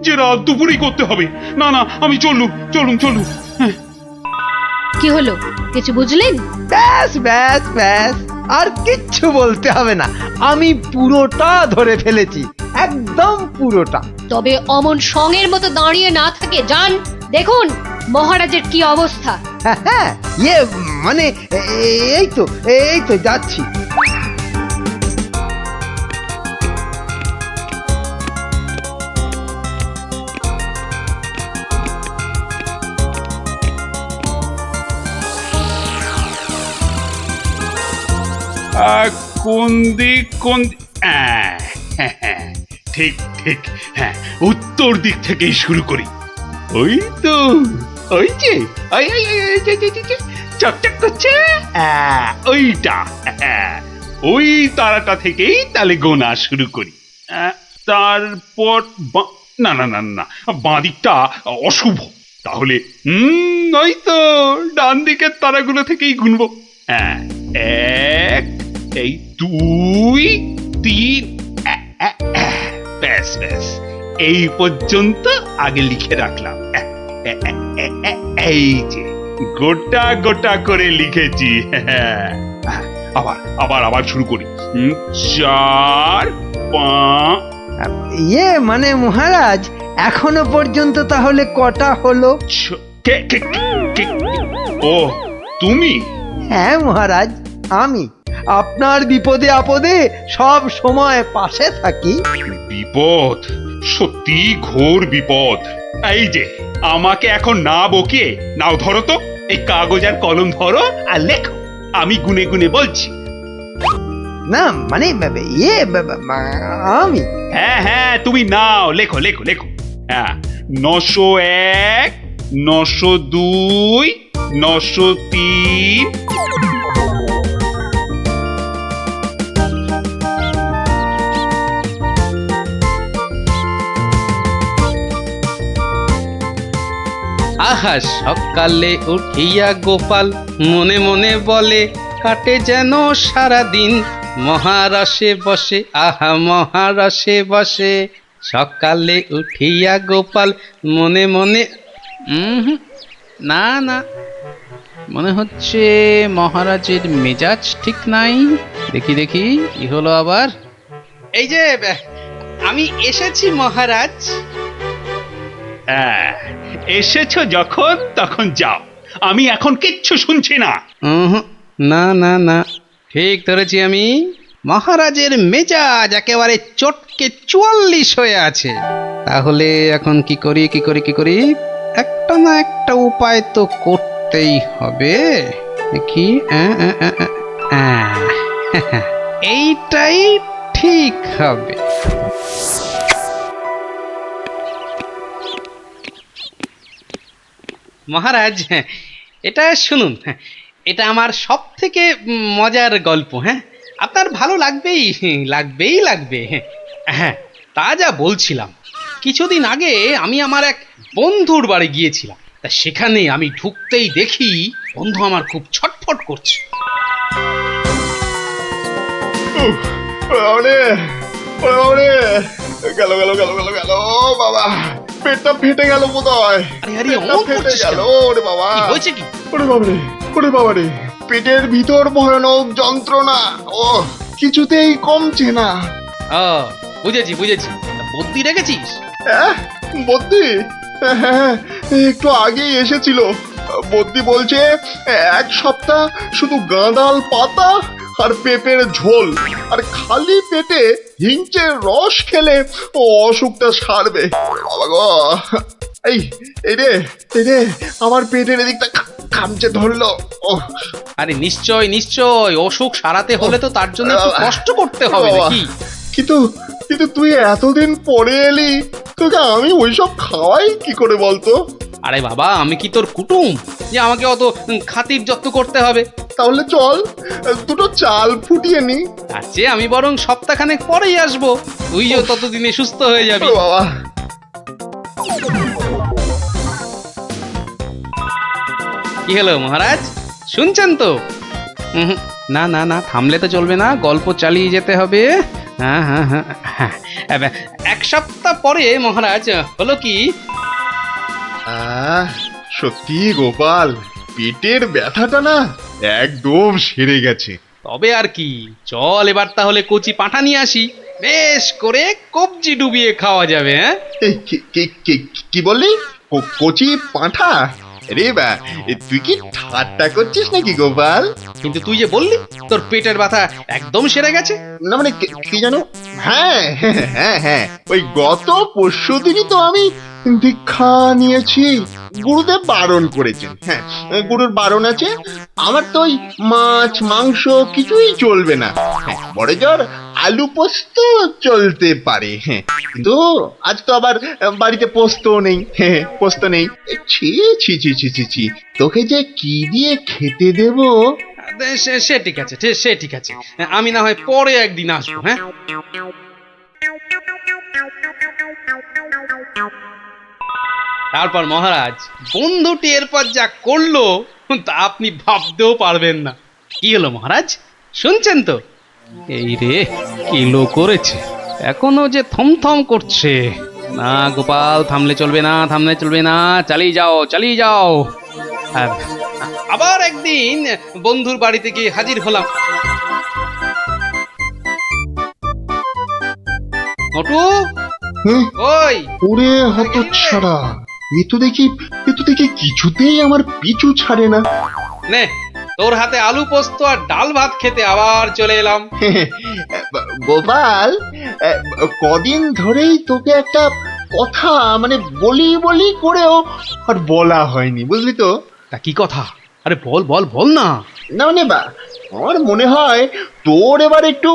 যে রাত দুপুরেই করতে হবে। না না, আমি চলুন। কি হলো, কিছু বুঝলেন? ব্যাস ব্যাস ব্যাস, আর কিচ্ছু বলতে হবে না, আমি পুরোটা ধরে ফেলেছি, একদম পুরোটা। তবে অমন সঙের মতো দাঁড়িয়ে না থাকে, যান দেখুন মহারাজের কি অবস্থা। হ্যাঁ হ্যাঁ, মানে এই তো যাচ্ছি। কোন দিক ঠিক ঠিক, হ্যাঁ, উত্তর দিক থেকেই শুরু করি। ওই তো, ওই যে চকচক করছে, ওইটা, ওই তারাটা থেকেই তাহলে গোনা শুরু করি। তারপর না না না না, বাঁ দিকটা অশুভ, তাহলে ওই তো ডান দিকের তারাগুলো থেকেই গুনবো। হ্যাঁ, এক, এই 2, 3, ব্যাস ব্যাস, এই পর্যন্ত আগে লিখে রাখলাম। এই যে গোটা গোটা করে লিখেছি। আবার আবার আবার শুরু করি। 4, 5। মানে মহারাজ, এখনো পর্যন্ত তাহলে কটা হলো? ও তুমি? হ্যাঁ মহারাজ, আমি আপনার বিপদে আপদে সব সময় পাশে থাকি। বিপদ? সত্যি ঘোর বিপদ। এই যে আমাকে এখন না বকিয়ে নাও, ধরো তো এই কাগজ আর কলম ধরো আর লেখো, আমি গুনে গুনে বলছি। না মানে আমি? হ্যাঁ হ্যাঁ, তুমি নাও, লেখো লেখো লেখো। হ্যাঁ, 901, 902, 903। আহা সকালে উঠিয়া গোপাল মনে মনে বলে, কাটে যেন সারা দিন মহারসে বসে, আহা মহারসে বসে। সকালে উঠিয়া গোপাল মনে মনে, না না, মনে হচ্ছে মহারাজের মেজাজ ঠিক নাই। দেখি দেখি কি হলো আবার। এই যে আমি এসেছি মহারাজ। এসেছো যখন তখন যাও, আমি এখন কিচ্ছু শুনছি না। না না না, ঠিক ধরেছি আমি, মহারাজের মেজাজ একেবারে চটকে 44 হয়ে আছে। তাহলে এখন কি করি কি করি কি করি, একটা না একটা উপায় তো করতেই হবে। দেখি, এইটাই ঠিক হবে। মহারাজ, এটা শুনুন, এটা আমার সব থেকে মজার গল্প। হ্যাঁ, আপনার ভালো লাগবেই লাগবে। হ্যাঁ, তা যা বলছিলাম, কিছুদিন আগে আমি আমার এক বন্ধুর বাড়ি গিয়েছিলাম। তা সেখানে আমি ঢুকতেই দেখি বন্ধু আমার খুব ছটফট করছে। গেল গেল গেল গেল গেল বাবা, পেটটা ফেটে গেল বোধহয়। আরে অমন করছিস কেন? ওরে বাবা, কি হয়েছে কি? ওরে বাবারে, পেটের ভিতর ভয়ানক যন্ত্রণা, ও কিছুতেই কমছে না। বুঝেছি, বুদ্ধি রেখেছিস? বদ্যি? হ্যাঁ, একটু আগেই এসেছিল। বদ্যি বলছে 1 সপ্তাহ শুধু গাঁদাল পাতা আর পেঁপের ঝোল আর খালি পেটে হিংচের রস খেলে ও অসুখটা সারবে। বাবা গো, এই রে আমার পেটের এদিকটা খামচে ধরলো। আরে নিশ্চয় অসুখ সারাতে হলে তো তার জন্য একটু কষ্ট করতে হবে নাকি? কিন্তু তুই এতদিন পরে এলি, তোকে আমি ওইসব খাওয়াই কি করে বলতো? আরে বাবা, আমি কি তোর কুটুম যে আমাকে অত খাতির যত্ন করতে হবে? তাহলে চল দুটো চাল ফুটিয়ে নি। তার চেয়ে আমি বরং সপ্তাহখানেক পরেই আসবো, তুইও ততদিনে সুস্থ হয়ে যাবি। বাবা, কি হলো মহারাজ, শুনছেন তো? না না না, থামলে তো চলবে না, গল্প চালিয়ে যেতে হবে। হ্যাঁ, এক সপ্তাহ পরে মহারাজ হলো কি, সত্যি গোপাল, পেটের ব্যথাটা না একদম সেরে গেছে। তবে আর কি, চল এবার তাহলে কচি পাঁঠা নিয়ে আসি, বেশ করে কবজি ডুবিয়ে খাওয়া যাবে। হ্যাঁ, এই কি বললি? কচি পাঁঠা? রে বা, তুই কি ঠাট্টা করছিস নাকি গোপাল? কিন্তু তুই যে বললি তোর পেটের ব্যথা একদম সেরে গেছে। না মানে কি জানো, হ্যাঁ হ্যাঁ হ্যাঁ হ্যাঁ, ওই গত পরশুদিনই তো আমি দীক্ষা নিয়েছি। গুরুদেব বারণ করেছেন, হ্যাঁ গুরুর বারণ আছে। আমার তো ওই মাছ মাংস কিছুই চলবে না, হ্যাঁ বড় জোর আলু পোস্ত চলতে পারে। হ্যাঁ, কিন্তু আজ তো আবার বাড়িতে পোস্ত নেই, হ্যাঁ পোস্ত নেই। ছি ছি ছি ছি ছি ছি, তোকে যে কি দিয়ে খেতে দেবো? সে ঠিক আছে, সে ঠিক আছে, আমি না হয় পরে একদিন আসবো। হ্যাঁ, তারপর মহারাজ বন্ধুটি এরপর যা করলো তা আপনি ভাবতেও পারবেন না। কি হলো মহারাজ, শুনছেন তো? এই রে, কিলো করেছে, এখনো যে থমথম করছে। না গোপাল, থামলে চলবে না, থামলে চলবে না, চালিয়ে যাও চালিয়ে যাও। আর আবার একদিন বন্ধুর বাড়িতে গিয়ে হাজির হলাম। মোটু, ওই ওরে হতচ্ছাড়া, এ তো দেখি কিছুতেই আমার পিছু ছাড়ে না। নে, তোর হাতে আলু পোস্ত আর ডাল ভাত খেতে আবার চলে এলাম। গোপাল, কদিন ধরেই তোকে একটা কথা মানে বলি বলি করেও আর বলা হয়নি, বুঝলি তো? তা কি কথা? আরে বল বল বল না। না মানে আমার মনে হয় তোর এবার একটু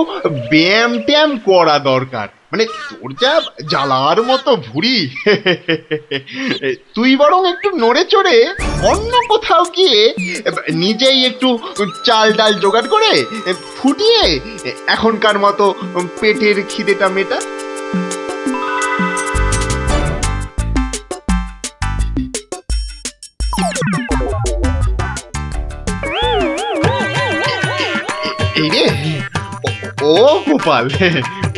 ব্যায়াম ট্যায়াম করা দরকার। মানে তোর যা জ্বালার মতো ভুঁড়ি, তুই বরং একটু নড়ে চড়ে অন্য কোথাও গিয়ে নিজেই একটু চাল ডাল জোগাড় করে ফুটিয়ে এখনকার মতো পেটের খিদেটা মেটা। এই রে, ও গোপাল,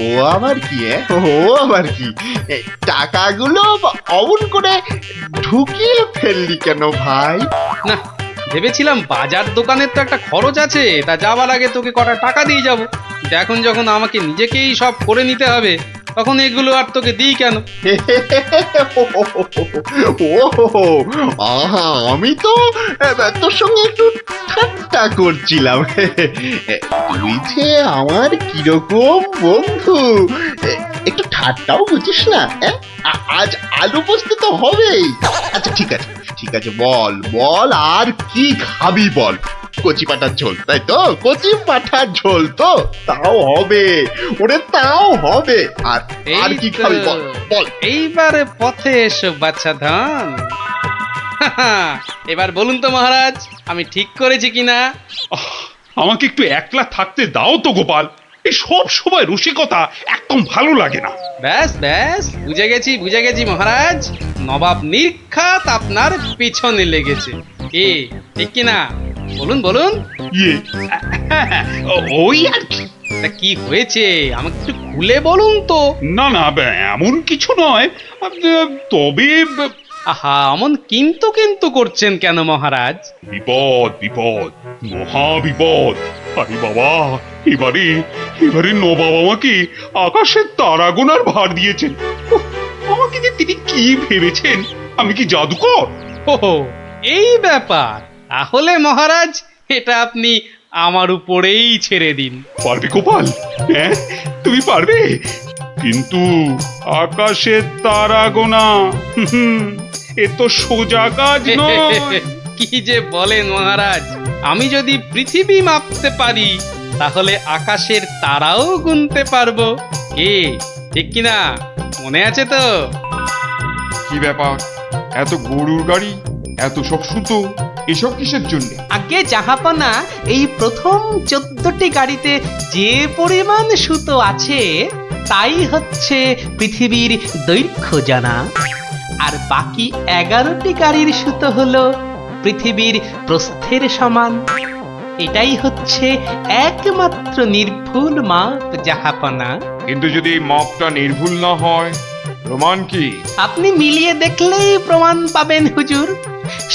ও আবার কি? ও আবার কি? টাকাগুলো অমন করে ঢুকিয়ে ফেললি কেন ভাই? না, ভেবেছিলাম বাজার দোকানের তো একটা খরচ আছে, তা যাওয়ার আগে তোকে কটা টাকা দিয়ে যাব। এখন যখন আমাকে নিজেকেই সব করে নিতে হবে, তখন এগুলো আর তোকে দিই কেন? ও আহা, আমি তো তোর সঙ্গে একটু ঠাট্টা করছিলাম। তুই যে আমার কিরকম বন্ধু, একটু ঠাট্টাও বুঝিস না? আজ আলু পোস্ত তো হবেই। আচ্ছা ঠিক আছে, বল বল, আর কি খাবি বল? কচি পাঠার ঝোল, তাই তো? কচি পাঠার ঝোল তো তাও হবে, ওরে তাও হবে। আর কি খাবি বল বল। এইবারে পথে এসো বাচ্চা ধন। এবার বলুন তো মহারাজ, আমি ঠিক করেছি কিনা? আমাকে একটু একলা থাকতে দাও তো গোপাল। এই সব সময় রসিকতা একদম ভালো লাগে না। ব্যাস ব্যাস, বুঝে গেছি মহারাজ, নবাব নির্ঘাত আপনার পিছনে লেগেছে। কি ঠিক কিনা? বলুন বলুন। ইয়ে, ওই আর কি। তা কি হয়েছে আমাকে একটু খুলে বলুন তো। না না, এমন কিছু নয়, তবে আহা, অমন কিন্তু কিন্তু করছেন কেন মহারাজ? বিপদ, মহা বিপদ। আরে বাবা, এবারে নবাব আমাকে আকাশের তারা গোনার ভার দিয়েছেন। উফ, আমাকে যে তিনি কি ভেবেছেন, আমি কি জাদুকর? ও, এই ব্যাপার। তাহলে মহারাজ, এটা আপনি আমার উপরেই ছেড়ে দিন। পারবে গোপাল? হ্যাঁ, তুমি পারবে? কিন্তু আকাশের তারা গোনা, এ তো সোজা কাজ নয়। কি যে বলেন মহারাজ, আমি যদি পৃথিবী মাপতে পারি, তাহলে আকাশের তারাও গুনতে পারবো। কি ঠিক কিনা? মনে আছে তো? কি ব্যাপার, এত গরুর গাড়ি, এত সব সুতো, এসব কিসের জন্য? আগে জাহাপনা, এই প্রথম 14টি গাড়িতে যে পরিমাণ সুতো আছে তাই হচ্ছে পৃথিবীর দৈর্ঘ্য জানা, আর বাকি 11টি গাড়ির সুতো হলো পৃথিবীর প্রস্থের সমান। এটাই হচ্ছে একমাত্র নির্ভুল মাপ জাহাপনা। কিন্তু যদি এই মাপটা নির্ভুল না হয়, প্রমাণ কি? আপনি মিলিয়ে দেখলেই প্রমাণ পাবেন হুজুর।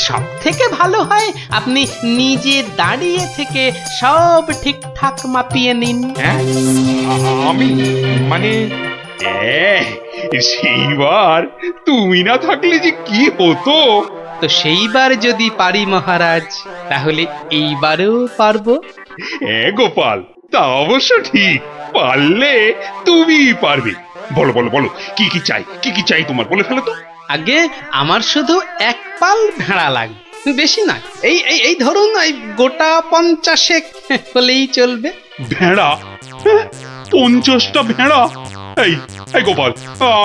সব থেকে ভালো হয় আপনি নিজে দাঁড়িয়ে থেকে সব ঠিকঠাক মাপিয়ে নিন। হ্যাঁ, আমি মানে সেইবার তুমি না থাকলে যে কি হতো। তো সেইবার যদি পারি মহারাজ, তাহলে এইবারেও পারবো। গোপাল, তা অবশ্য ঠিক, পারলে তুমি পারবে। বলো বলো বলো, কি কি চাই, কি কি চাই তোমার, বলে ফেলো তো। আগে আমার শুধু এক পাল ভেড়া লাগবে, বেশি না। এই এই এই ধরুন এই গোটা 50 হলেই চলবে। ভেড়া? 50টা ভেড়া? এই এই গোপাল,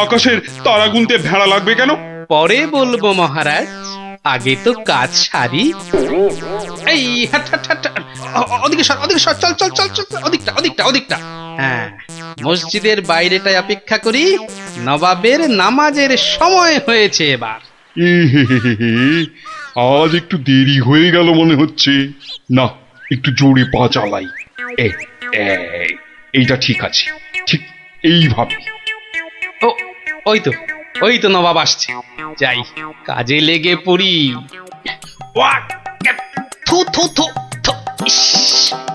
আকাশের তারা গুনতে ভেড়া লাগবে কেন? পরে বলবো মহারাজ, আগে তো কাজ সারি। এই হাট হাট হাট, ওদিকে সর, ওদিকে সর, চল চল চল চল, ওদিকটা ওদিকটা ওদিকটা। হ্যাঁ, মসজিদের বাইরেটায় অপেক্ষা করি, নবাবের নামাজের সময় হয়েছে এবার। আজ একটু দেরি হয়ে গেল মনে হচ্ছে। না, একটু জোরে পা চালাই। এইটা ঠিক আছে, ঠিক এইভাবে। ও, ওই তো নবাব আসছে, যাই কাজে লেগে পড়ি। ওয়াক, থু থু থু থু, ইস,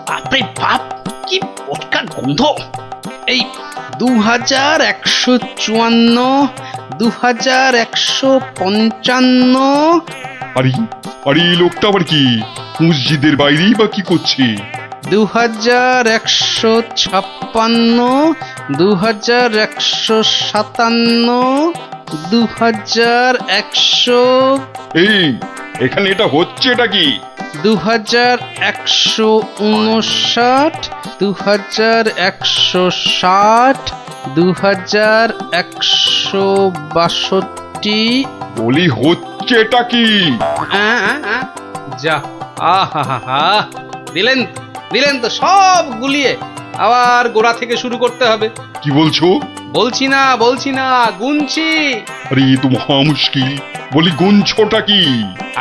বাপরে বাপ, কি পটকা গন্ধ। এই 2154, 2155। আরে আরে, এই লোকটা আবার কি মসজিদের বাইরেই বা কি করছে? 2156, 2157, 2100। এই, এখানে এটা হচ্ছেটা কি? 2159, 2160, 2162। বলি হচ্ছেটা কি? যা, আহা, দিলেন তো সব গুলিয়ে। আবার গোড়া থেকে শুরু করতে হবে। কি বলছো? বলছি না, গুনছি। আরে এ তো মহা মুশকিল। বলি গুনছোটা কি?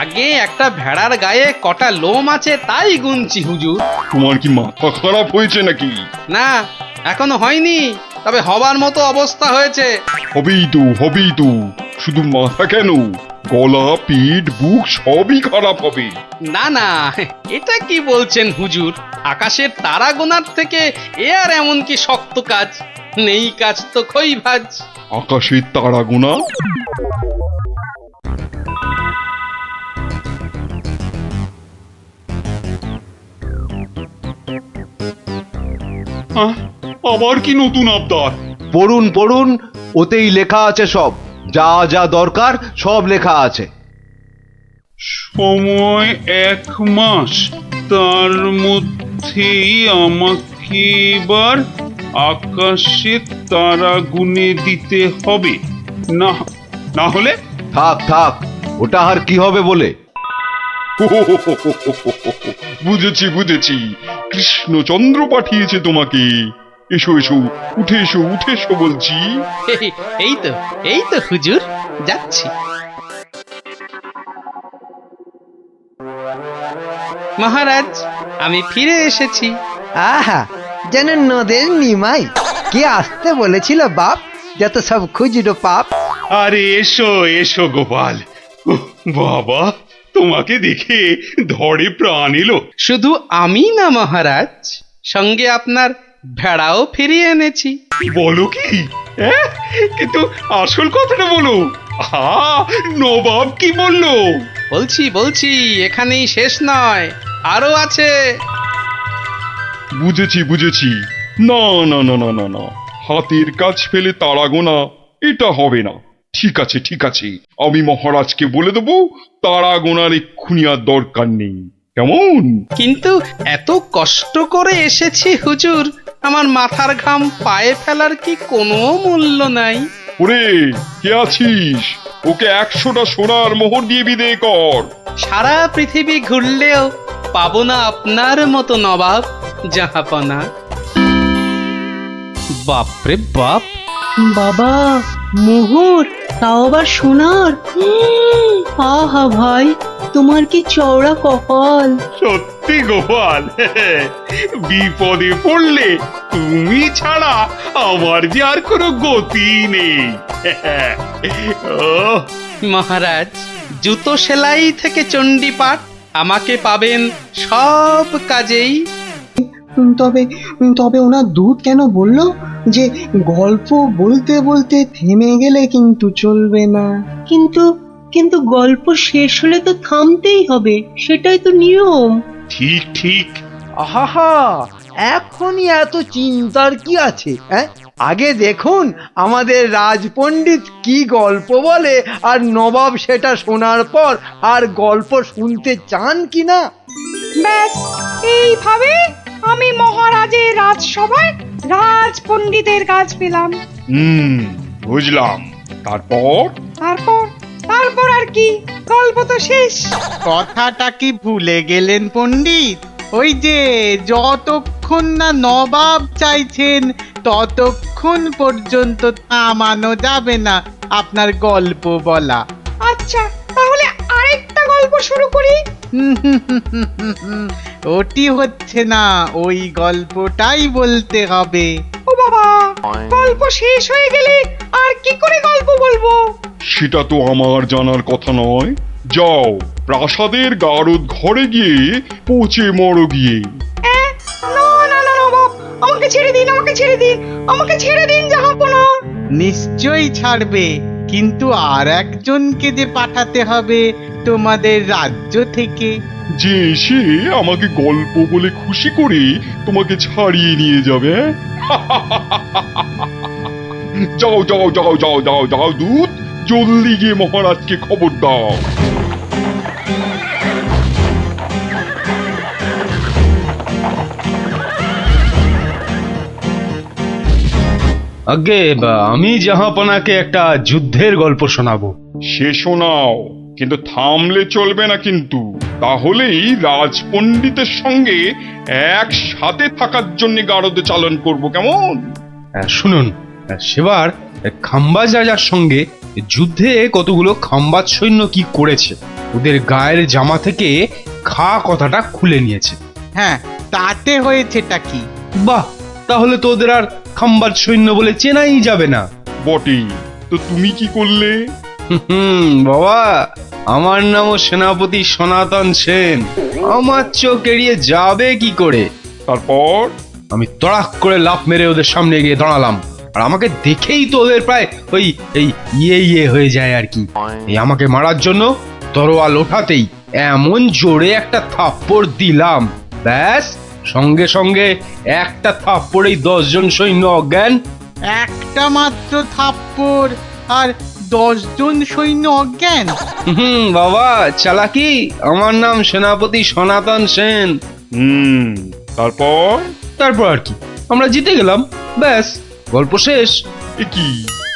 আগে একটা ভেড়ার গায়ে কটা লোম আছে তাই গুনছি হুজুর। তোমার কি মাথা খারাপ হয়েছে নাকি? না, এখনো হয়নি, তবে হবার মতো অবস্থা হয়েছে। হবেই তো, শুধু মাথা কেন, গলা, পিঠ, বুক সবই খারাপ হবে। না, এটা কি বলছেন হুজুর? আকাশের তারা গোনার থেকে এ আর এমন কি শক্ত কাজ? নেই কাজ তো খই ভাজ। আকাশের তারা গোনা? আবার কি নতুন আবদার? পড়ুন পড়ুন, ওতেই লেখা আছে সব, যা যা দরকার সব লেখা আছে। সময় 1 মাস, তার মধ্যেই আমাকে এবার আকাশে তারা গুনে দিতে হবে। না হলে? থাক, ওটা আর কি হবে বলে। বুঝেছি, কৃষ্ণচন্দ্র পাঠিয়েছে তোমাকে। এসো উঠে এসো বলছি। এই তো হুজুর, যাচ্ছি। মহারাজ, আমি ফিরে এসেছি। আহা, যেন নদের নিমাই। কে আসতে বলেছিল বাপ, যত সব খুচরো পাপ। আরে এসো গোপাল। বাবা, তোমাকে দেখে ধরে প্রাণ এলো। শুধু আমি না মহারাজ, সঙ্গে আপনার ভেড়াও ফিরিয়ে এনেছি। বলো কি? কিন্তু আসল কথাটা বলো। নবাব কি বললো? বলছি, এখানেই শেষ নয়, আরো আছে। বুঝেছি। না, হাতের কাজ ফেলে তারা গোনা এটা হবে না। ঠিক আছে, আমি মহারাজকে বলে দেবো তারা গোনার এক্ষুনি আর দরকার নেই, কেমন? কিন্তু এত কষ্ট করে এসেছি হুজুর, আমার মাথার ঘাম পায়ে ফেলার কি কোনো মূল্য নাই? ওরে, কে আছিস? ওকে 100টা সোনার মোহর দিয়ে বিদেয় কর। সারা পৃথিবী ঘুরলেও পাবো না আপনার মতো নবাব জাহাপনা। বাপরে বাপ, বাবা, মোহর, তাও আবার সোনার। আহা ভাই, তোমার কি চওড়া কপাল। সত্যি সত্যি গোপাল, বিপদে পড়লে তুমি ছাড়া আমার যে আর কোনো গতি নেই। ও মহারাজ, জুতো সেলাই থেকে চণ্ডীপাঠ আমাকে পাবেন সব কাজেই। তবে তবে ওনার দূত কেন বলল যে গল্প বলতে বলতে থেমে গেলে কিন্তু চলবে না? কিন্তু কিন্তু গল্প শেষ হলে তো থামতেই হবে, সেটাই তো নিয়ম। ঠিক ঠিক। আহা, এখনই এত চিন্তার কি আছে? হ্যাঁ, আগে দেখুন আমাদের রাজপণ্ডিত কি গল্প বলে, আর নবাব সেটা শোনার পর আর গল্প শুনতে চান কিনা। ব্যাস এইভাবে আমি মহারাজের রাজসভায় রাজপণ্ডিতের কাজ পেলাম। বুঝলাম। তারপর তারপর তারপর আর কি, গল্প তো শেষ। কথাটা কি ভুলে গেলেন পণ্ডিত? ওই যে যতক্ষণ না নবাব চাইছেন ততক্ষণ পর্যন্ত থামানো যাবে না আপনার গল্প বলা। আচ্ছা, তাহলে আরেকটা গল্প শুরু করি। ওটি হচ্ছে না, ওই গল্পটাই বলতে হবে। ও বাবা, গল্প শেষ হয়ে গেলে আর কি করে গল্প বলবো? সেটা তো আমার জানার কথা নয়। যাও, প্রাসাদের গারদ ঘরে গিয়ে পচে মরো গিয়ে। না না না নবাব, আমাকে ছেড়ে দিন, আমাকে ছেড়ে দিন, আমাকে ছেড়ে দিন জাহাপনা। নিশ্চয়ই ছাড়বে, কিন্তু আর একজনকে যে পাঠাতে হবে তোমাদের রাজ্য থেকে। যে এসে আমাকে গল্প বলে খুশি করে তোমাকে ছাড়িয়ে নিয়ে যাবে। যাও যাও যাও যাও যাও যাও দূত, জলদি গিয়ে মহারাজকে খবর দাও। আগে আমি জাহাপনাকে একটা যুদ্ধের গল্প শোনাবো। সে শোনাও, কিন্তু থামলে চলবে না কিন্তু। তাহলেই রাজপণ্ডিতের সঙ্গে একসাথে থাকার জন্য গারদ চালন করব, কেমন? শুনুন, সেবার খাম্বাজ রাজার সঙ্গে যুদ্ধে কতগুলো খাম্বাজ সৈন্য কি করেছে, ওদের গায়ের জামা থেকে খা কথাটা খুলে নিয়েছে। হ্যাঁ, তাতে হয়েছেটা কি? বাহ, তাহলে তো ওদের আর খাম্বাজ সৈন্য বলে চেনাই যাবে না। বটেই তো, তুমি কি করলে? বাবা, আমার নামও সেনাপতি সনাতন সেন, আমার চোখ এড়িয়ে যাবে কি করে? তারপর? আমি তড়াক করে লাফ মেরে ওদের সামনে গিয়ে দাঁড়ালাম, আর আমাকে দেখেই তো ওদের প্রায় ওই এই ইয়ে হয়ে যায় আর কি। এই আমাকে মারার জন্য তরোয়াল ওঠাতেই এমন জোরে একটা থাপ্পড় দিলাম, ব্যাস সঙ্গে সঙ্গে একটা থাপ্পড়েই 10 জন সৈন্য অজ্ঞান। একটা মাত্র থাপ্পড় আর 10 জন সৈন্য অজ্ঞান? বাবা, চালাকি। আমার নাম সেনাপতি সনাতন সেন। তারপর? তারপর আর কি, আমরা জিতে গেলাম, ব্যাস গল্প শেষ। এ কি?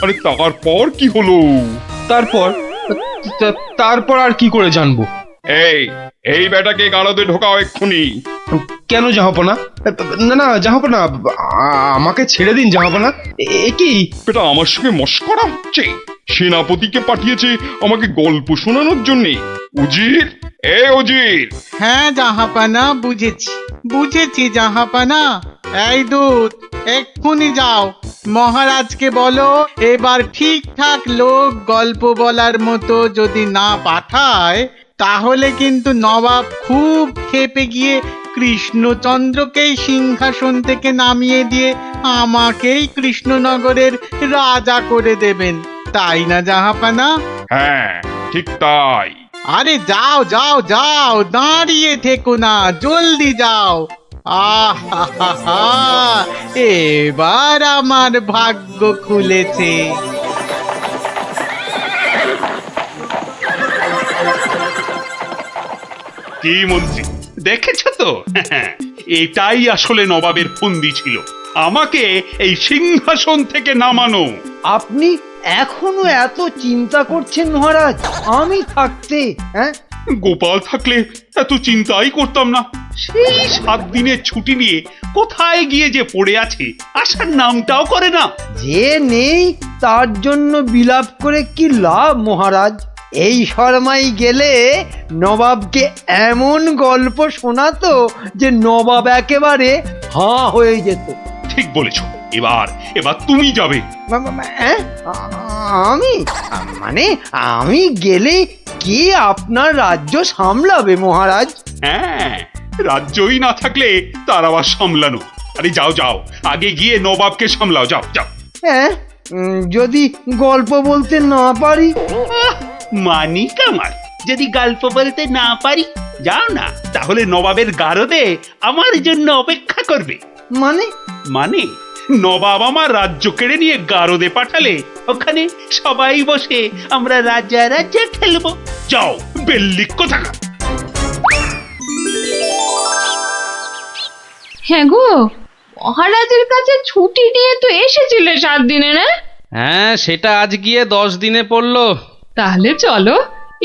আরে তারপর কি হলো? তারপর আর কি করে জানবো? এই বেটাকে গারদে ঢোকাও এক্ষুনি। কেন জাহাপনা? না না জাহাপনা, আমাকে ছেড়ে দিন জাহাপনা। এ কি? বেটা আমার সঙ্গে মশকরা হচ্ছে? সেনাপতিকে পাঠিয়েছে আমাকে গল্প শোনানোর জন্য। উজির, উজির। হ্যাঁ জাহাপানা, বুঝেছি জাহাপানা। এই দূত, এক্ষুনি যাও, মহারাজকে বলো এবার ঠিকঠাক লোক গল্প বলার মতো যদি না পাঠায় তাহলে কিন্তু নবাব খুব ক্ষেপে গিয়ে কৃষ্ণচন্দ্রকেই সিংহাসন থেকে নামিয়ে দিয়ে আমাকেই কৃষ্ণনগরের রাজা করে দেবেন, তাই না জাহাপানা? হ্যাঁ, ঠিক তাই। আরে যাও যাও যাও, দাঁড়িয়ে থেকো না, জলদি যাও। এবার আমার ভাগ্য খুলেছে। কি মন্ত্রী, দেখেছ তো? এটাই আসলে নবাবের ফন্দি ছিল, আমাকে এই সিংহাসন থেকে নামানো। আপনি এখনো এত চিন্তা করছেন মহারাজ, আমি থাকতে? হ্যাঁ, গোপাল থাকলে এত চিন্তাই করতাম না। সেই 7 দিনের ছুটি নিয়ে কোথায় গিয়ে যে পড়ে আছে, আসার নামটাও করে না। যে নেই তার জন্য বিলাপ করে কি লাভ মহারাজ? এই শর্মাই গেলে নবাবকে এমন গল্প শোনাতো যে নবাব একেবারে হাঁ হয়ে যেত। ঠিক বলেছ। এবার এবার তুমি যাবে। আমি মানে আমি গেলে কে আপনার রাজ্য সামলাবে মহারাজ? হ্যাঁ, রাজ্যই না থাকলে তার আবার সামলানো। আরে যাও যাও, আগে গিয়ে নবাবকে সামলাও, যাও যাও। হ্যাঁ, যদি গল্প বলতে না পারি? মানিক আমার, যদি গল্প বলতে না পারি, যাও না, তাহলে নবাবের গারদে আমার জন্য অপেক্ষা করবে। মানে মানে নবাব আমার রাজ্য কেড়ে নিয়ে গারদে পাঠালে ওখানে সবাই বসে আমরা রাজা রাজা খেলবো। যাও, বেল্লিক কোথাকার। হ্যাঁ গো, মহারাজের কাছে ছুটি নিয়ে তো এসেছিলে 7 দিনে, না? হ্যাঁ, সেটা আজ গিয়ে 10 দিনে পড়লো। তাহলে চলো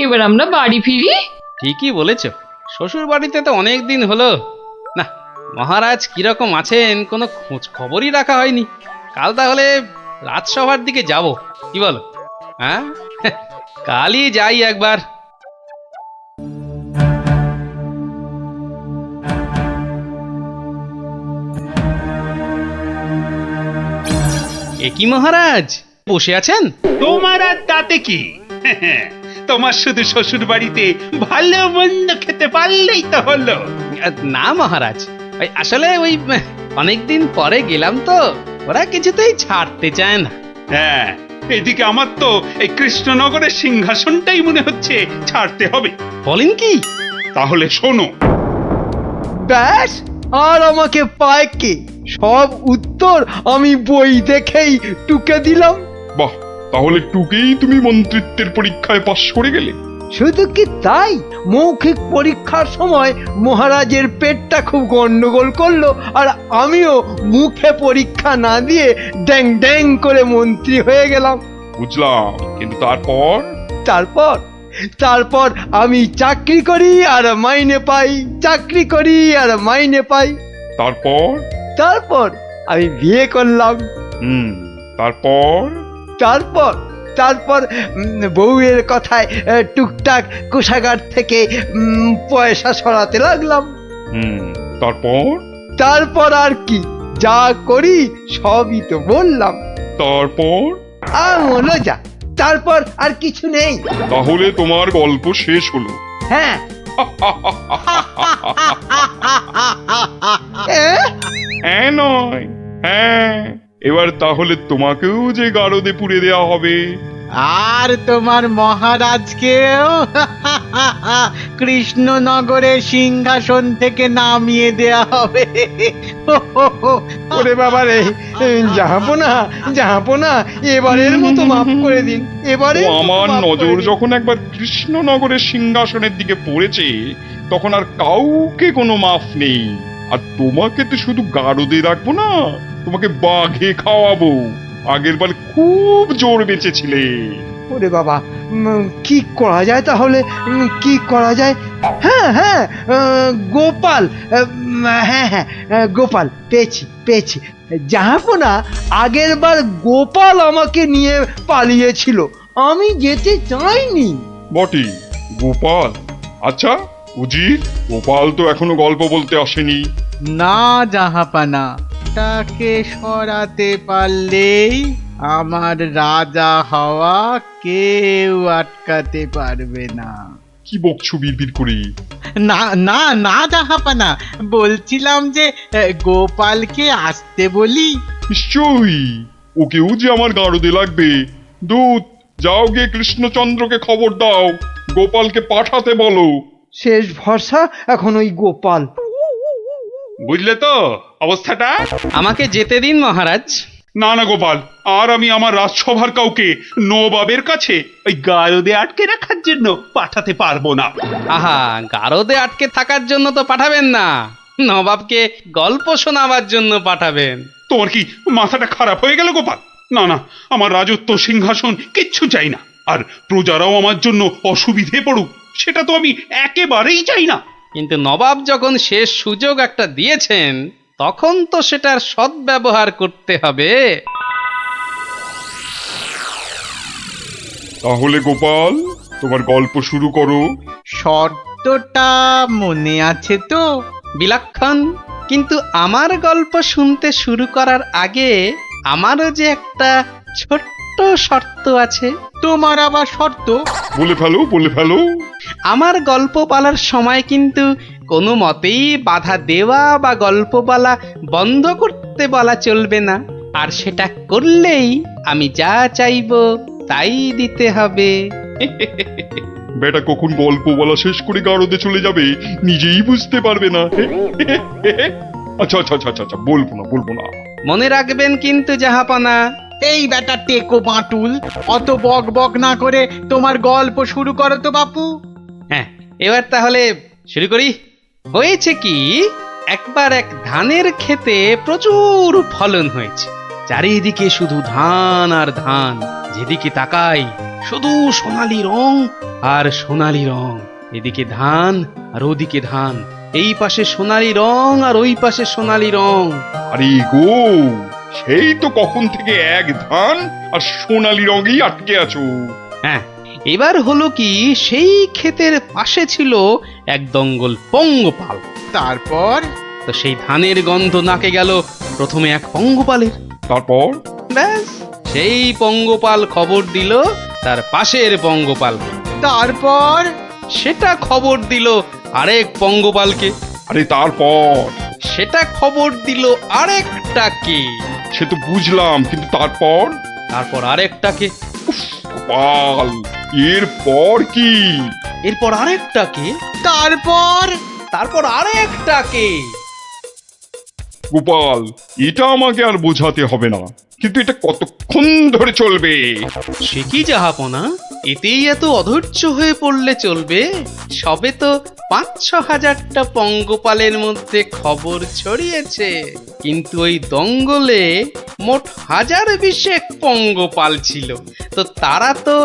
এবার আমরা বাড়ি ফিরি। ঠিকই বলেছ, শ্বশুর বাড়িতে তো অনেক দিন হলো না। মহারাজ কিরকম আছেন কোনো খোঁজ খবরই রাখা হয়নি। কাল তাহলে রাজসভার দিকে যাব, কি বলো? হ্যাঁ, কালই যাই একবার। এ কি মহারাজ, বসে আছেন? তোমার আর তাতে কি? তোমার শুধু শ্বশুর বাড়িতে ভালো মন্দ খেতে পারলেই তো হলো। না মহারাজ, ওই আসলে ওই অনেকদিন পরে গেলাম তো, ওরা কিছুতেই ছাড়তে চায় না। হ্যাঁ, এদিকে আমার তো এই কৃষ্ণনগরের সিংহাসনটাই মনে হচ্ছে ছাড়তে হবে। বলেন কি? তাহলে শোনো। ব্যাস, আর আমাকে পায় কে? সব উত্তর আমি বই দেখেই টুকে দিলাম। বাহ, তাহলে টুকেই তুমি মন্ত্রিত্বের পরীক্ষায় পাশ করে গেলে। শুধু কি তাই, মৌখিক পরীক্ষার সময় মহারাজের পেটটা খুব গন্ডগোল করলো, আর আমিও মুখে পরীক্ষা না দিয়ে ড্যাং ড্যাং করে মন্ত্রী হয়ে গেলাম। বুঝলাম, কিন্তু তারপর? তারপর তারপর আমি চাকরি করি আর মাইনে পাই, চাকরি করি আর মাইনে পাই। তারপর? তারপর আমি বিয়ে করলাম। তারপর? তারপর তারপর বউয়ের কথায় টুকটাক কোষাগার থেকে পয়সা সরাতে লাগলাম। তারপর? তারপর আর কি, যা করি সবই তো বললাম। তারপর? আর মনে যা, তারপর আর কিছু নেই। তাহলে তোমার গল্প শেষ হলো? হ্যাঁ। হ্যাঁ নয়, হ্যাঁ। এবার তাহলে তোমাকেও যে গারদে পুড়ে দেয়া হবে। আর তোমার মহারাজকেও কৃষ্ণনগরের সিংহাসন থেকে নামিয়ে দেয়া হবে। ওরে বাবা রে, জাহাপনা, এবারের মতো মাফ করে দিন। এবারে আমার নজর যখন একবার কৃষ্ণনগরের সিংহাসনের দিকে পড়েছে, তখন আর কাউকে কোনো মাফ নেই। আর তোমাকে তো শুধু গারদে রাখবো না, তোমাকে বাঘে খাওয়াবো। আগের বার খুব জোর বেঁচেছিলে। ওরে বাবা, কি করা যায় তাহলে? কি করা যায়? হ্যাঁ হ্যাঁ, গোপাল, হ্যাঁ হ্যাঁ, গোপাল পেয়েছি। জাহাপনা, আগের বার গোপাল আমাকে নিয়ে পালিয়েছিল, আমি যেতে চাইনি। বটে, গোপাল? আচ্ছা উজির, গোপাল তো এখনো গল্প বলতে আসেনি। না জাহাপানা, তাকে সরাতে পারলেই আমার রাজা হওয়া কেউ আটকাতে পারবে না। কি বকছো বিড়বিড় করে? না না না জাহাপানা, বলছিলাম যে গোপালকে আসতে বলি। নিশ্চয়ই, ওকেও যে আমার গারদে লাগবে। দূত, যাও গিয়ে কৃষ্ণচন্দ্রকে খবর দাও, গোপালকে পাঠাতে বলো। শেষ ভরসা এখন ওই গোপাল। বুঝলে তো অবস্থাটা? আমাকে যেতে দিন মহারাজ। না না গোপাল, আর আমি আমার রাজসভার কাউকে নবাবের কাছে ওই গারদে আটকে রাখার জন্য পাঠাতে পারবো না। আহা, গারদে আটকে থাকার জন্য তো পাঠাবেন না, নবাবকে গল্প শোনাবার জন্য পাঠাবেন। তোমার কি মাথাটা খারাপ হয়ে গেল গোপাল? না না, আমার রাজত্ব সিংহাসন কিচ্ছু চাই না, আর প্রজারাও আমার জন্য অসুবিধে পড়ুক সেটা তো আমি একেবারেই চাই না। কিন্তু নবাব যখন শেষ সুযোগ একটা দিয়েছেন, তখন তো সেটার সদ্ব্যবহার করতে হবে। তাহলে গোপাল, তোমার গল্প শুরু করো। শর্তটা মনে আছে তো? বিলক্ষণ। কিন্তু আমার গল্প শুনতে শুরু করার আগে আমারও যে একটা ছোট্ট শর্ত আছে। তোমার আবার শর্ত? বলে ফেলো, বলে ফেলো। আমার গল্প বলার সময় কিন্তু কোনো মতেই বাধা দেওয়া বা গল্প বলা বন্ধ করতে বলা চলবে না। আর সেটা করলেই আমি যা চাইবো তাই দিতে হবে। বেটা কখন গল্প বলা শেষ করে গারদে চলে যাবে নিজেই বুঝতে পারবে না। আচ্ছা আচ্ছা আচ্ছা আচ্ছা, বলবো না, বলবো না। মনে রাখবেন কিন্তু জাহাপনা। এই বেটা টেকো বাঁটুল, অত বক বক না করে তোমার গল্প শুরু করো তো বাপু। হ্যাঁ, এবার তাহলে শুরু করি। হয়েছে কি, একবার এক ধানের ক্ষেতে প্রচুর ফলন হয়েছে। চারিদিকে শুধু ধান আর ধান, যেদিকে তাকাই শুধু সোনালী রং আর সোনালী রং। এদিকে ধান আর ওদিকে ধান, এই পাশে সোনালী রং আর ওই পাশে সোনালী রং। আরে গো, সেই তো কখন থেকে এক ধান আর সোনালী রঙেই আটকে আছো। হ্যাঁ, এবার হলো কি, সেই ক্ষেতের পাশে ছিল এক দঙ্গল পঙ্গপাল। তারপর? তো সেই ধানের গন্ধ নাকে গেল প্রথমে এক পঙ্গপালের। তারপর? ব্যাস, সেই পঙ্গপাল খবর দিল তার পাশের পঙ্গপালকে। তারপর? সেটা খবর দিল আরেক পঙ্গপালকে। আরে তারপর? সেটা খবর দিল আরেকটাকে। সে তো বুঝলাম, কিন্তু তারপর? তারপর আরেকটাকে। গোপাল, এরপর কি? এরপর আরেকটাকে। তারপর? তারপর আরেকটাকে। গোপাল, এটা আমাকে আর বোঝাতে হবে না, কিন্তু এটা কতক্ষণ ধরে চলবে? সে কি জাহাপনা, এতেই এত অধৈর্য হয়ে পড়লে চলবে? সবে তো ৫-৬ হাজারটা পঙ্গপালের মধ্যে খবর ছড়িয়েছে, কিন্তু ওই দঙ্গলে মোট ১০২০ পঙ্গপাল ছিল। তো তারা তো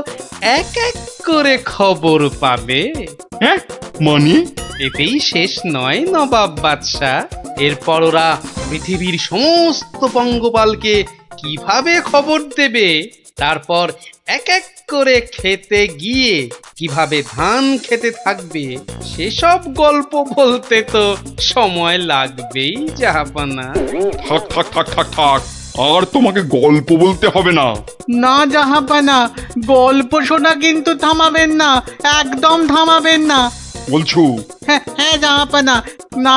এক এক করে খবর পাবে। হ্যাঁ, মানে? এতেই শেষ নয় নবাব বাদশাহ। এরপর ওরা পৃথিবীর সমস্ত পঙ্গপালকে কিভাবে খবর দেবে, তারপর এক এক করে খেতে গিয়ে কিভাবে ধান খেতে থাকবে, সেসব গল্প বলতে তো সময় লাগবেই জাহাপনা। থাক থাক থাক থাক থাক, আর তোমাকে গল্প বলতে হবে না। না জাহাপানা, গল্প শোনা কিন্তু থামাবেন না, একদম থামাবেন না। বলছো? হ্যাঁ হ্যাঁ জাহাপানা, না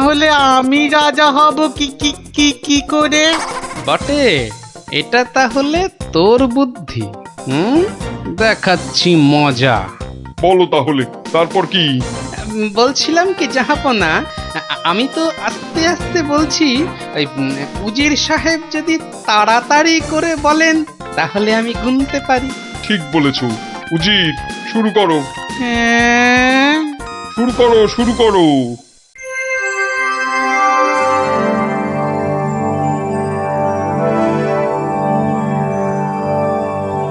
হলে আমি রাজা হব কি কি কি কি করে? বটে, এটা তাহলে তোর বুদ্ধি। দেখাচ্ছি মজা। বলো তাহলে, তারপর কি? বলছিলাম কি জাহাপনা, আমি তো আস্তে আস্তে বলছি। ওই উজির সাহেব যদি তাড়াতাড়ি করে বলেন তাহলে আমি গুনতে পারি। ঠিক বলেছো। উজির, শুরু করো। হ্যাঁ, শুরু করো, শুরু করো।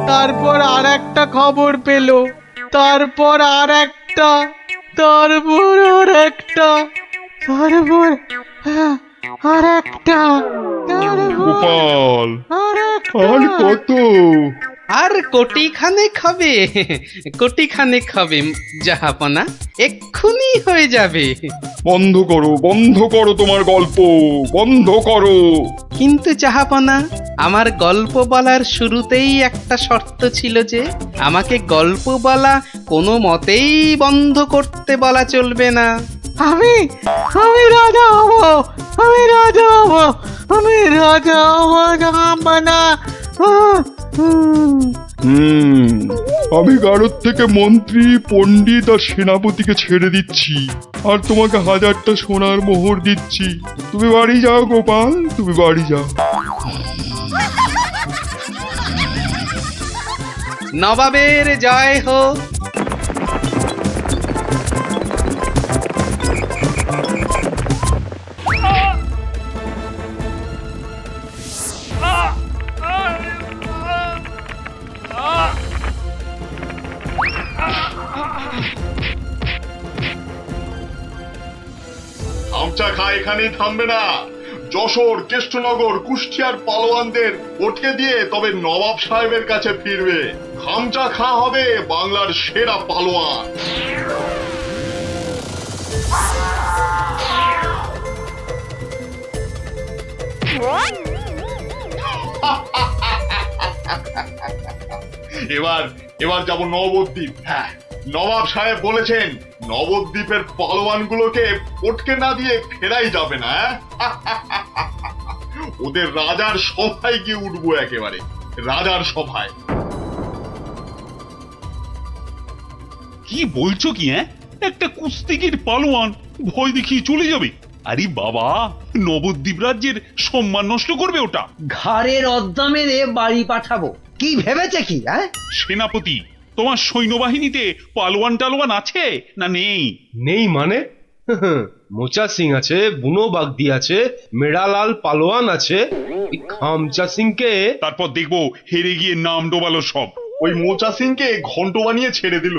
তারপর আর একটা খবর পেলো, তারপর আর একটা, তারপর আর একটা, তারপর আর একটা, গোপাল, আর আর কত? আর কোটি খানেক হবে, কোটি খানেক হবে জাহাপনা, এক্ষুনি হয়ে যাবে। বন্ধ করো, বন্ধ করো তোমার গল্প, বন্ধ করো। কিন্তু জাহাপনা, আমার গল্প বলার শুরুতেই একটা শর্ত ছিল যে আমাকে গল্প বলা কোনো মতেই বন্ধ করতে বলা চলবে না। আমি রাজা হব, আমি রাজা হব, আমি রাজা হব জাহাপানা। আমি গারদ থেকে মন্ত্রী, পণ্ডিত আর সেনাপতিকে ছেড়ে দিচ্ছি, আর তোমাকে 1000টা সোনার মোহর দিচ্ছি। তুমি বাড়ি যাও গোপাল, তুমি বাড়ি যাও। নবাবের জয় হোক। আমচা খা এখানেই থামবে না। যশোর, কৃষ্ণনগর, কুষ্টিয়ার পালোয়ানদের ওঠে দিয়ে তবে নবাব সাহেবের কাছে ফিরবে। খামচা খা হবে বাংলার সেরা পালোয়ান। এবার এবার যাব নবদ্বীপ। হ্যাঁ, নবাব সাহেব বলেছেন নবদ্বীপের পালোয়ানগুলোকে পটকে না দিয়ে ফেরাই যাবে না। ওদের রাজার সভায় গিয়ে উঠবো, একেবারে রাজার সভায়। কি বলছো কি? একটা কুস্তিগির পালোয়ান ভয় দেখিয়ে চলে যাবে? আরে বাবা, নবদ্বীপ রাজ্যের সম্মান নষ্ট করবে ওটা। ঘাড়ের অদ্দা মেরে বাড়ি পাঠাবো। কি ভেবেছে কি? সেনাপতি, তোমার সৈন্যবাহিনীতে পালোয়ান টালোয়ান আছে না নেই? নেই মানে? মোচা সিং আছে, বুনো বাগদি আছে, মেড়ালাল পালোয়ান আছে, এই খামচা সিংকে তারপর দেখবো হেরে গিয়ে নাম ডোবালো সব। ওই মোচা সিংকে ঘন্ট বানিয়ে ছেড়ে দিল।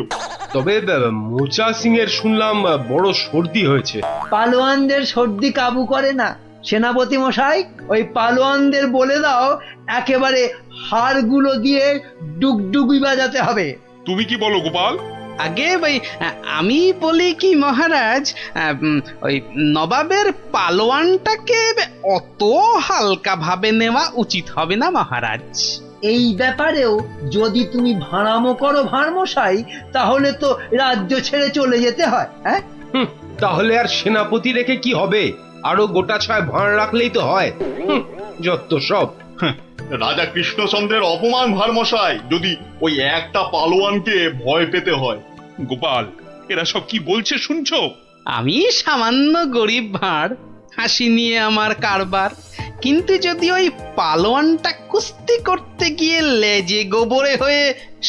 তবে মোচা সিং এর শুনলাম বড় সর্দি হয়েছে। পালোয়ানদের সর্দি কাবু করে না সেনাপতি মশাই। ওই পালোয়ানদের বলে দাও একেবারে হাড়গুলো দিয়ে ডুগডুগি বাজাতে হবে। তুমি কি বলো গোপাল? আগে ভাই আমি বলি কি মহারাজ, ওই নবাবের পালোয়ানটাকে অত হালকা ভাবে নেওয়া উচিত হবে না মহারাজ। এই ব্যাপারেও যদি তুমি ভাড়ামো করো ভাড়মশাই, তাহলে তো রাজ্য ছেড়ে চলে যেতে হয়। তাহলে আর সেনাপতি রেখে কি হবে? আরো গোটা ছয় ভাঁড় রাখলেই তো হয়। যত সব। রাজা কৃষ্ণচন্দ্রের অপমান ভারমশাই, যদি ওই একটা পালোয়ানকে ভয় পেতে হয়। গোপাল, এরা সব কি বলছে শুনছো? আমি সামান্য গরিব ভাঁড়, হাসি নিয়ে আমার কারবার, কিন্তু যদি ওই পালোয়ানটা কুস্তি করতে গিয়ে লেজে গোবরে হয়ে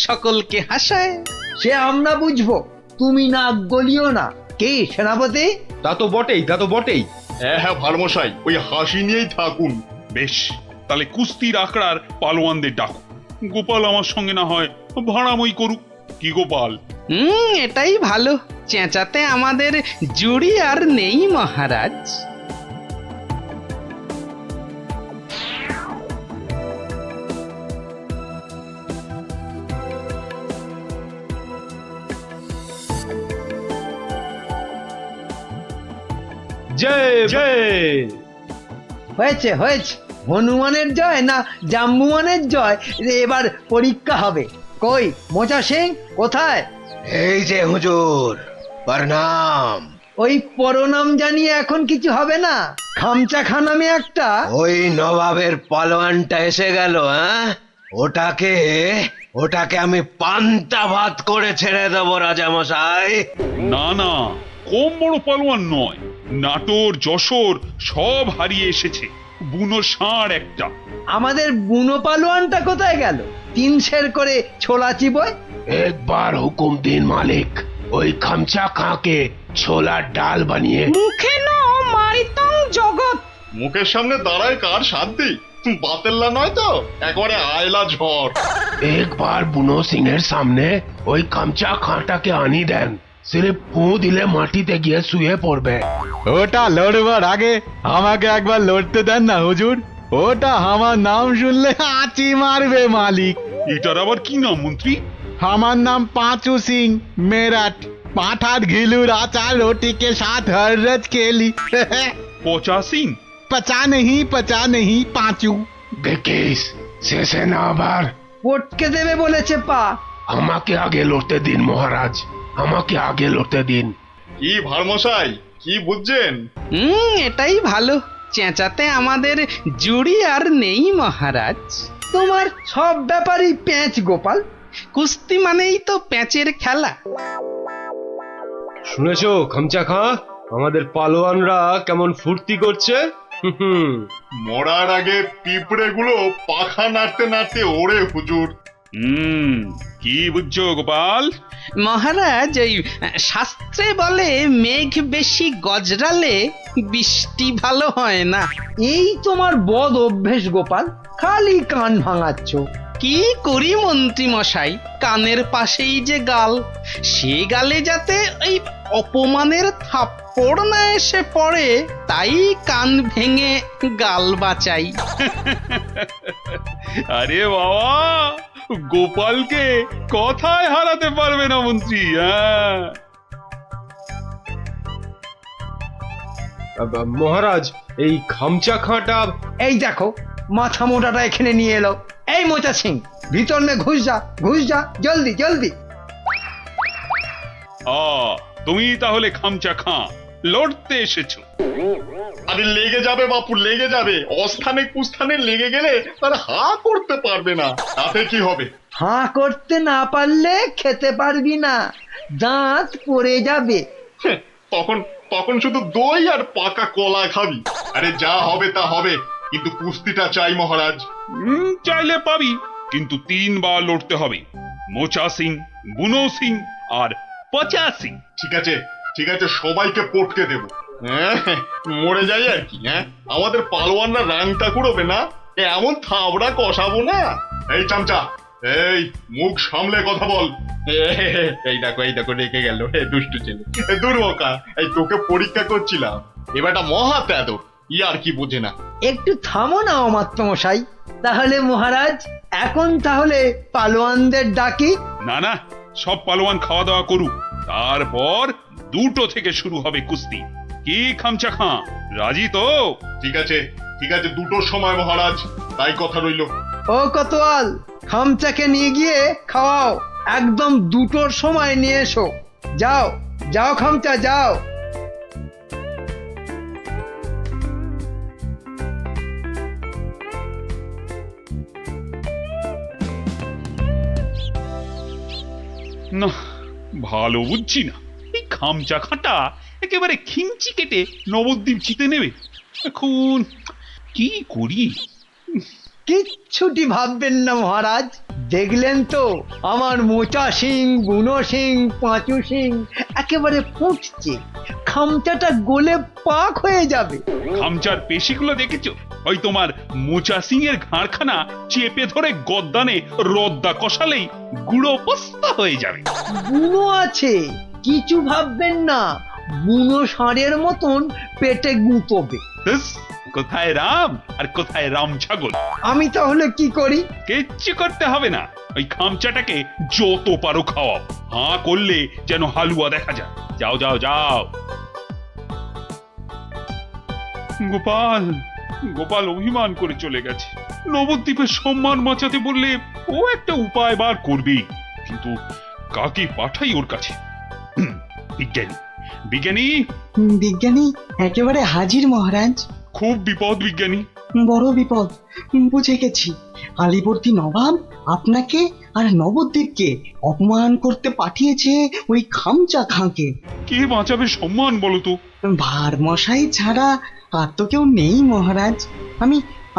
সকলকে হাসায়, সে আমরা বুঝবো, তুমি নাক গলিও না। কি সেনাপতি? তা তো বটেই, তা তো বটেই। হ্যাঁ ভারমশাই, ওই হাসি নিয়েই থাকুন। বেশ, তাহলে কুস্তির আখড়ার পালোয়ানদের ডাকো। গোপাল আমার সঙ্গে না হয় ভাড়ামই করুক। কি গোপাল? এটাই ভালো। চেঁচাতে আমাদের জুড়ি আর নেই মহারাজ। জয় জয়। হয়েছে হয়েছে, হনুমানের জয় না জাম্বুয়ানের জয় এবার পরীক্ষা হবে। কই মোচা সিং কোথায়? এই যে হুজুর, প্রণাম। ওই পরনাম জানিয়ে এখন কিছু হবে না। খামচা খানামে একটা ওই নবাবের পালোয়ানটা এসে গেল। ওটাকে আমি পান্তা ভাত করে ছেড়ে দেবো রাজামশাই। না না, কম বড় পালোয়ান নয়। নাটোর যশোর সব হারিয়ে এসেছে, বুনো ষাঁড় একটা। আমাদের বুনো পালোয়ানটা কোথায় গেল? 3 সের করে ছোলা চিবোয়। একবার হুকুম দিন মালিক, ওই খামচা খাঁকে ছোলার ডাল বানিয়ে। মুখে ন মারিতং জগৎ। মুখের সামনে দাঁড়ায় কার শান্তি? বাতেল্লা নয় তো, একবারে আয়লা ঝড়। একবার বুনো সিং এর সামনে ওই খামচা খাঁটাকে আনি দেন, সির্ফ ফু দিলে মাটিতে গিয়ে শুয়ে পড়বে। ওটা লড়বার আগে আমাকে একবার লড়তে দেন না হুজুর। ওটা আমার নাম শুনলে আঁচি মারবে মালিক। এটার আবার কি নাম মন্ত্রী? আমার নাম পাঁচু সিং মেরাট। পাঠার ঘিলুর আচার रोटी के साथ हर रोज खेली। পচা সিং? पचा नहीं पांचू। দেখিস শেষে না আবার পটকে দেবে বলেছে পা। আমাকে আগে লড়তে দিন মহারাজ, আমাকে আগে লড়তে দিন। কি ভারমশাই, কি বুঝছেন? এটাই ভালো। চেঁচাতে আমাদের জুড়ি আর নেই মহারাজ। তোমার সব ব্যাপারই প্যাঁচ গোপাল। কুস্তি মানেই তো প্যাঁচের খেলা। শুনেছো খামচা খাঁ, আমাদের পালোয়ানরা কেমন ফুর্তি করছে? মরার আগে পিঁপড়ে গুলো পাখা নাড়তে নাড়তে ওড়ে হুজুর। কি বুঝছো গোপাল? মহারাজ, এই শাস্ত্রে বলে মেঘ বেশি গজরালে বৃষ্টি ভালো হয় না। এই তোমার বদ অভ্যেস গোপাল, খালি কান ভাঙাচ্ছ। কি করি মন্ত্রী মশাই, কানের পাশেই যে গাল, সে গালে যাতে এই অপমানের থাপ্পড় না এসে পড়ে, তাই কান ভেঙে গাল বাঁচাই। আরে বাবা, গোপালকে কথায় হারাতে পারবে না মন্ত্রী। হ্যাঁ, মহারাজ এই খামচা খাঁটা এই দেখো মাথা মোটাটা এখানে নিয়ে এলো। এই মোচা সিং, ভিতর নে, ঘুষ যা জলদি জলদি। তুমি তাহলে খামচা খাঁ লড়তে এসেছো? আরে লেগে যাবে বাপু, লেগে যাবে। অস্থানে কুস্থানে লেগে গেলে তার হা করতে পারবে না, তাতে কি হবে? হাঁ করতে না পারলে খেতে পারবি না, দাঁত পড়ে যাবে। হ্যাঁ, তখন তখন শুধু দই আর পাকা কলা খাবি। আরে যা হবে তা হবে, কিন্তু কুস্তিটা চাই মহারাজ। চাইলে পাবি, কিন্তু 3 বার লড়তে হবে। মোচা সিং, বুনো সিং আর পচা সিং। ঠিক আছে ঠিক আছে, সবাইকে পটকে দেব। হ্যাঁ, মরে যাই আর কি। হ্যাঁ, আমাদের পালোয়ানরা রাংটা কুড়োবে না, এমন থাবড়া কষাবো না। এই চামচা, এই মুখ সামলে কথা বল। এই দেখো রেখে গেল দুষ্টু ছেলে। দুর্মকা, এই তোকে পরীক্ষা করছিলাম, এবারটা মহা তেদর, আর কি বোঝে না। একটু থামো না অমাত্য মশাই। তাহলে মহারাজ এখন তাহলে পালোয়ানদের ডাকি। না, সব পালোয়ান খাওয়া দাওয়া করুক, তারপর 2টো থেকে শুরু হবে কুস্তি। কি খামচা খাঁ, রাজি তো? ঠিক আছে 2টোর সময় মহারাজ, তাই কথা রইল। ও কোতোয়াল, খামচাকে নিয়ে গিয়ে খাওয়াও, একদম 2টোর সময় নিয়ে এসো। যাও খামচা যাও। না, ভালো বুঝছি না, এই খামচা খাঁটা একেবারে খিঞ্চি কেটে নবদ্বীপ জিতে নেবে। এখন কি করি? কিচ্ছুটি ভাববেন না মহারাজ, দেখলেন তো আমার মোচা সিং, বুনো সিং, পাঁচু সিং একেবারে ফুটছে, খামচাটা গলে পাক হয়ে যাবে। খামচার পেশিগুলো দেখেছো? ওই তোমার মোচা সিং এর ঘাড়খানা চেপে ধরে গদ্দানে রদ্দা কষালেই গুঁড়ো পস্তা হয়ে যাবে। বুনো আছে, কিছু ভাববেন না, বুনো ষাঁড়ের মতন পেটে গুঁতবে। ব্যাস, কোথায় রাম আর কোথায় রাম ছাগল। আমি তাহলে কি করি? কিচ্ছু করতে হবে না, ওই খামচাটাকে যত পারো খাওয়াও, হাঁ করলে যেন হালুয়া দেখা যায়। যাও। গোপাল অভিমান করে চলে গেছে। নবদ্বীপের সম্মান বাঁচাতে বললে ও একটা উপায় বার করবেই, কিন্তু কাকে পাঠাই ওর কাছে? বিজ্ঞানী একেবারে হাজির মহারাজ। খুব বিপদ বিজ্ঞানী, বড় বিপদ। বুঝে গেছি, আলিবর্দী নবাব আপনাকে আর নবদ্বীপকে অপমান করতে পাঠিয়েছে ওই খামচা খাঁকে। কে বাঁচাবে সম্মান বলো তো? ভারমশাই ছাড়া আর তো কেউ নেই মহারাজ।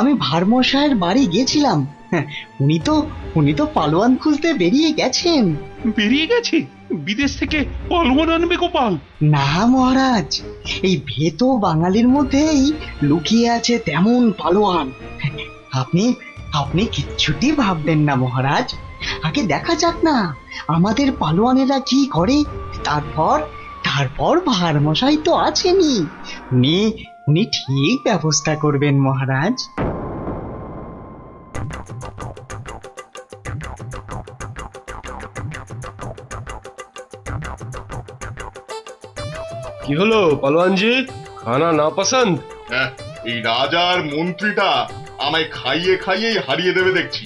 আমি ভারমশাইয়ের বাড়ি গেছিলাম, উনি তো পালোয়ান খুঁজতে বেরিয়ে গেছেন। বেরিয়ে গেছে? বিদেশ থেকে পালোয়ান আনবে গোপাল? না মহারাজ, এই ভেতো বাঙালির মধ্যেই লুকিয়ে আছে তেমন পালোয়ান। আপনি কিচ্ছুটি ভাববেন না মহারাজ, আগে দেখা যাক না আমাদের পালোয়ানেরা কি করে, তারপর ভারমশাই তো আছেনই, উনি ঠিক ব্যবস্থা করবেন মহারাজ। কি হলো পালোয়ানজি, খানা না পছন্দ? হ্যাঁ, এই রাজার মন্ত্রীটা আমায় খাইয়ে হারিয়ে দেবে দেখছি।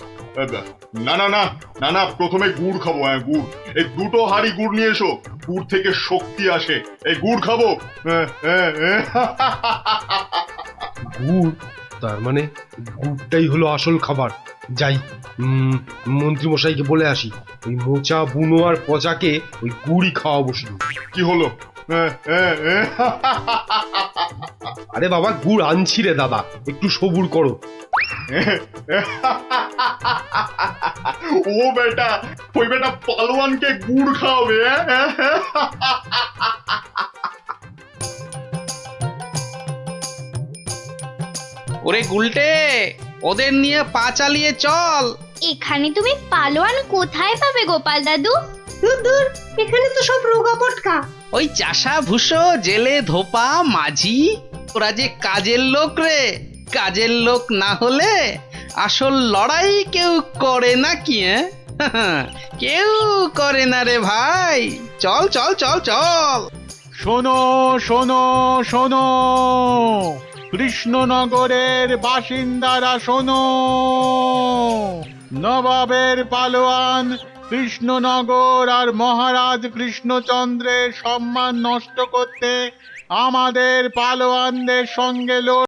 না, প্রথমে গুড় খাবো। হ্যাঁ, গুড়। এই 2টো হাঁড়ি গুড় নিয়ে এসো, গুড় থেকে শক্তি আসে, এই গুড় খাবো। গুড়? তার মানে গুড়টাই হলো আসল খাবার। যাই, মন্ত্রী মশাইকে বলে আসি, ওই মোচা, বুনো আর পচাকে ওই গুড়ই খাওয়াবো শুধু। কি হলো? আরে বাবা, গুড় আনছি রে দাদা, একটু সবুর করো। ও বেটা, ওই বেটা পালোয়ানকে গুড় খাওয়াবে? ওরে গুলটে, ওদের নিয়ে পা চালিয়ে চল। এখানে তুমি পালোয়ান কোথায় পাবে গোপাল দাদু? দূর, এখানে তো সব রোগা পটকা। ওই চাষা ভুষো, জেলে ধোপা, মাঝি, ওরা যে কাজের লোক রে। কাজের লোক না হলে আসল লড়াই কেউ করে না কি? কেউ করে না রে ভাই। চল চল চল চল। শোনো শোনো শোনো, কৃষ্ণনগরের বাসিন্দারা শোনো, নবাবের পালোয়ান কৃষ্ণনগর আর মহারাজ কৃষ্ণচন্দ্রের সম্মান নষ্ট করতে আমাদের পালোয়ানদের সঙ্গে